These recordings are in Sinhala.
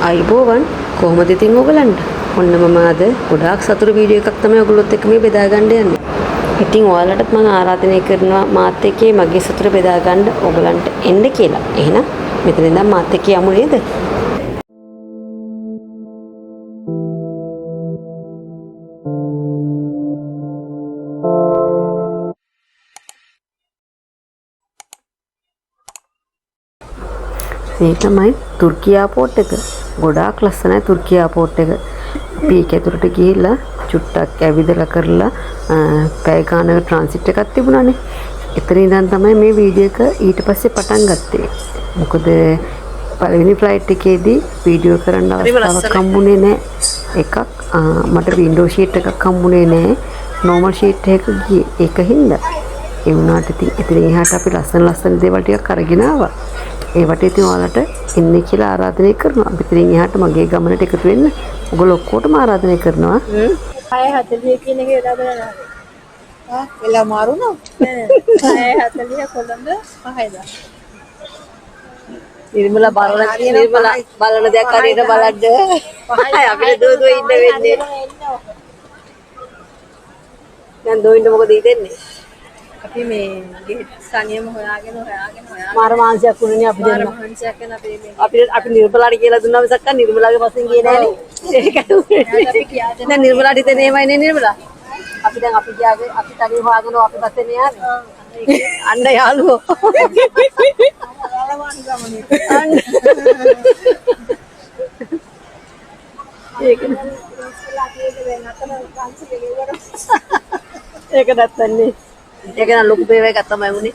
අයිබෝවන් කොහොමද ඉතින් ඔයගලන්ට? ඔන්න මම අද ගොඩාක් සතුටු වීඩියෝ එකක් තමයි ඔයගොල්ලොත් එක්ක මේ බෙදා ගන්න යන්නේ. ඉතින් ඔයාලටත් මම ආරාධනය කරනවා මාත් එක්ක මගේ සතුට බෙදා ගන්න ඔයගලන්ට එන්න කියලා. එහෙනම් මෙතන ඉඳන් මාත් එක්ක යමු නේද? මේ තමයි තුර්කිය එයාපෝට් එක. ගොඩාක් ලස්සනයි තුර්කිය එයාපෝට් එක. අපි ඒක ඇතුළට ගිහිල්ලා චුට්ටක් ඇවිදලා කරලා පැය ගානක ට්‍රාන්සිට් එකක් තිබුණානේ. එතන ඉඳන් තමයි මේ වීඩියෝ එක ඊට පස්සේ පටන් ගත්තේ. මොකද පළවෙනි ෆ්ලයිට් එකේදී වීඩියෝ කරන්න අවස්ථාවක් හම්බුනේ නැහැ. එකක් මට වින්ඩෝ ෂීට් එකක් හම්බුනේ නැහැ. නෝමල් ෂීට් එකක ගියේ. ඒකින්ද ඒ වුණාට ඉතින් එතනින් එහාට අපි ලස්සන දේවල් ටිකක් අරගෙන ආවා. ඒවට ඉතින් ඔයාලට එන්නේ කියලා ආරාධනය කරනවා. අපි ඉතින් එහාට මගේ ගමනට එකතු වෙන්න ඔයගොල්ලෝ ඔක්කොටම ආරාධනය කරනවා. 6:40 කියන එක වෙලා බලන්න. වෙලා මාරු නෝ. 6:40 කොළඹ 5:00. නිර්මලා බලන දෙයක් හරියට බලන්න. අපිට දෝ ඉන්න වෙන්නේ. දැන් දෝ ඉන්න මොකද හිතෙන්නේ? අපි මේ සනියම හොයාගෙන මාර මාංශයක් වුණනේ අපි දෙන්න. මහන්සියක් වෙන අපි අපි නිර්මලාට කියලා දුන්නා මිසක් නිර්මලාගේ පස්සෙන් ගියේ නෑනේ. ඒකයි. දැන් නිර්මලාට හිතේ නේමයි නේ නිර්මලා. අපි දැන් අපි ගියාගේ අපි තනිය හොයාගෙන අපි පස්සේ නේ යන්නේ. අන්න යාළුවෝ. ඒක නැත්තන්නේ. ඒක නම් ලොකු බේව එකක් තමයි වුනේ.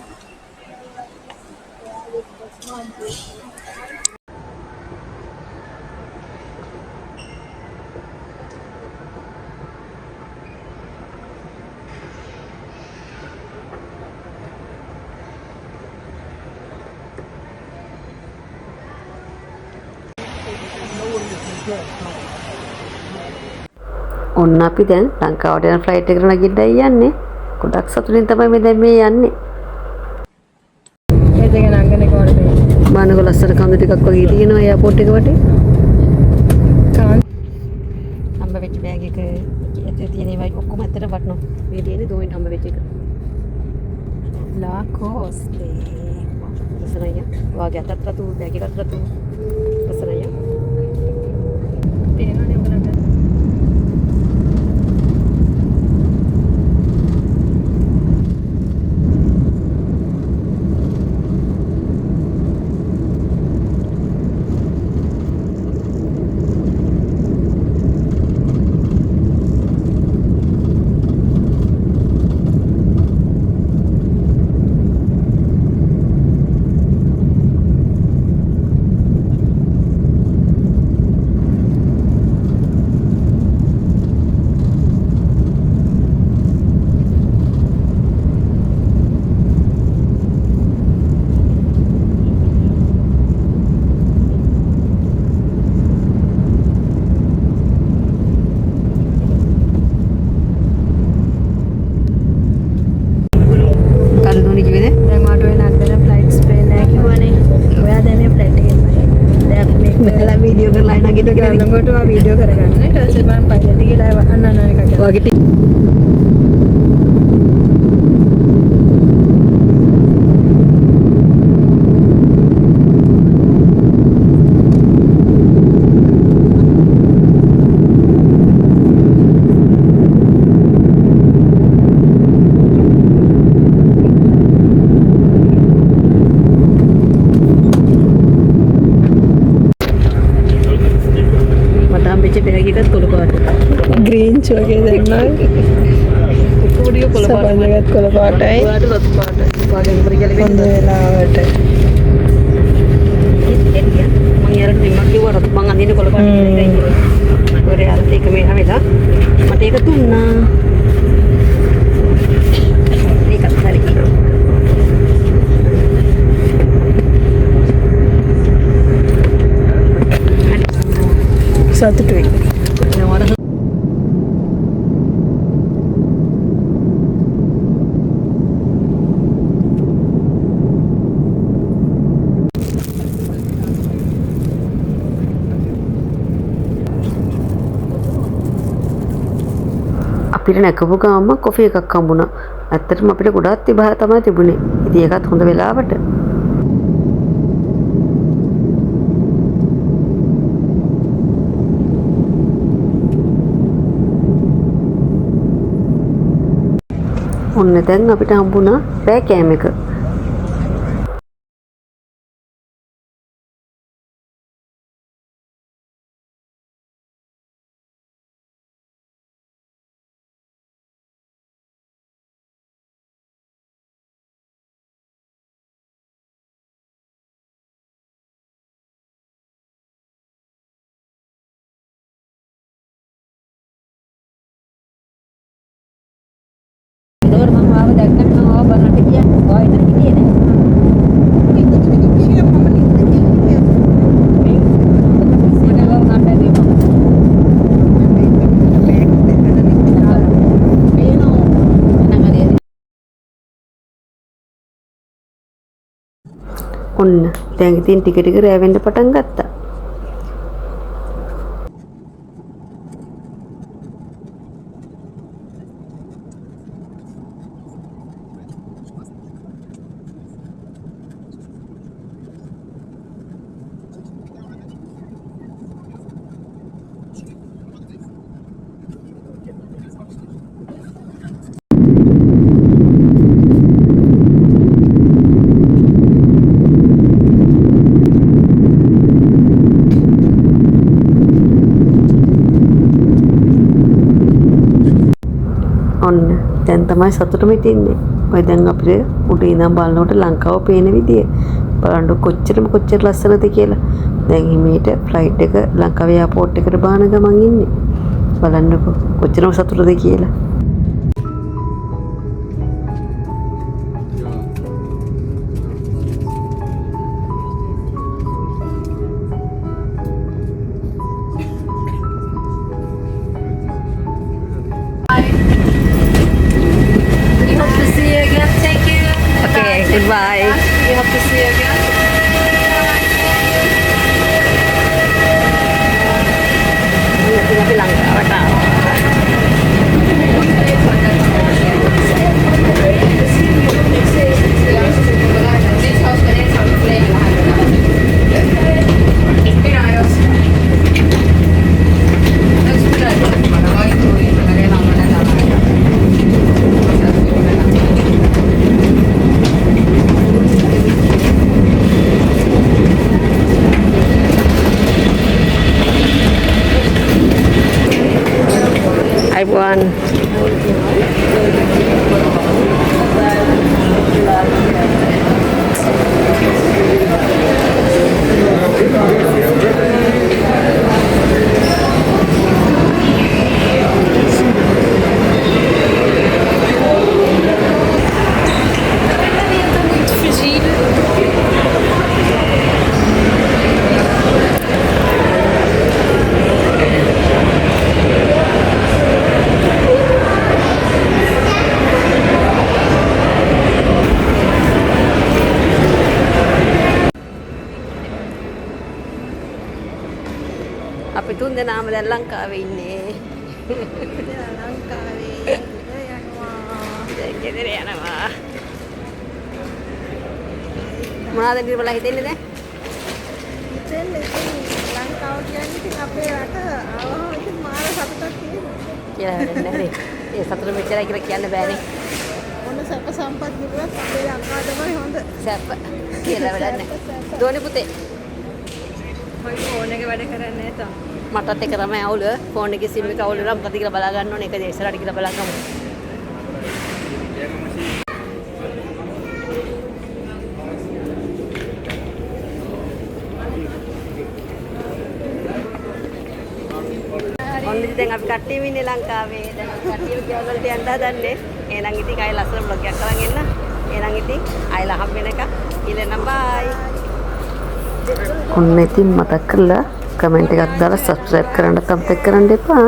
ඔන්න අපි දැන් ලංකාවට යන ෆ්ලයිට් එකට නැගිට්ටයි යන්නේ. ගොඩක් සතුටින් තමයි මේ දැන් මේ යන්නේ. මේ දෙක නංගනේ කොහොමද? මානක ලස්සන කඳු ටිකක් වගේ තියෙනවා එයාපෝට් එක වටේ. හම්බ වෙච්ච බෑග් එක ඇතුලේ තියෙන ඒවා ඔක්කොම ඇත්තට වටනවා. මේ තියෙන්නේ දෝයින් හම්බ වෙච්ච එක. ලාකෝස්ටේ. ලස්සනයි. වාගේ අතත් රතු බෑග් එකත් රතු. ලස්සනයි. තේරෙනවනේ උඹලට. වීඩියෝ කරලා නැගිට කියලා ළඟට වීඩියෝ කරගන්න. ඊට පස්සේ මම පයිලට් ගිහලා අන්න එක වගේ ග්‍රීන් චෝකේ දැම්මා. කුඩිය කොළ පාට. සබඳගත් කොළ පාටයි. වාට රතු පාට. වාගේ උඹර කියලා හොඳ වෙලාවට. මම යාරට දෙමක් කිව්වා රතු මං අඳින්න කොළ පාට කියලා ඉතින්. ඔරේ අර ඒක මේ හැවෙලා මට ඒක දුන්නා. ඒකත් හරි. සතුටුයි. අපිට නැකපු ගාම කොෆි එකක් හම්බුණා. ඇත්තටම අපිට ගොඩාක් තිබහ තමයි තිබුණේ. ඉතින් ඒකත් හොඳ වෙලාවට. ඔන්න දැන් අපිට හම්බුණා රෑ කෑම එක. ඒකවල මම ආව දැක්කම මම ආව බලන්න ගියා. ඔය එතන හිටියේ නෑ. ඔන්න දැන් ඉතින් ටික ටික රෑ වෙන්න පටන් ගත්තා. ඔන්න දැන් තමයි සතුටුම හිටින්නේ. ඔය දැන් අපිට උඩේ ඉඳන් බලනකොට ලංකාව පේන විදිය බලන්න කොච්චර ලස්සනද කියලා. දැන් හිමීට ෆ්ලයිට් එක ලංකාවේ එයාපෝට් එකට බාන ගමන් ඉන්නේ. බලන්නකො කොච්චරම සතුටුද කියලා. Okay, goodbye. We hope to see you again. Kita bilang everyone. අපි තුන් දෙනාම දැන් ලංකාවේ ඉන්නේ. ලංකාවේ යනවා. දැන් ගෙදර යනවා. මොනවද නිර්මලා හිතෙන්නේ දැන්? ඉතින් ලංකාව කියන්නේ ඉතින් අපේ රට ආවම ඉතින් මාර සතුටක් තියෙනවා. කියලා වැඩක් නැහැ. ඒ සතුට මෙච්චරයි කියලා කියන්න බෑනේ. මොන සැප සම්පත් නිකුත් අපේ ලංකාව තමයි හොඳ. සැප කියලා වැඩක් නැහැ. දෝනි පුතේ මගේ ෆෝන් එක වැඩ කරන්නේ නැහැ තාම. මටත් එක තමයි අවුල. ෆෝන් එකේ සිම් එක අවුල නම් මොකද කියලා බලා ගන්න ඕනේ. ඒක ඉස්සරහට කියලා බලගමු. ඔන්න දැන් අපි කට්ටියම ඉන්නේ ලංකාවේ. දැන් අපි කට්ටියම ගෙවල් වලට යන්න හදන්නේ. එහෙනම් ඉතින් ආයෙ ලස්සන බ්ලොග් එකක් කරන් එන්න. එහෙනම් ඉතින් ආයෙ ලහම් වෙනකම් ඉලනම් බයි. ඔන්න ඉතින් මතක් කරලා කමෙන්ට් එකක් දාලා සබ්ස්ක්‍රයිබ් කරන්න අමතක කරන්න එපා.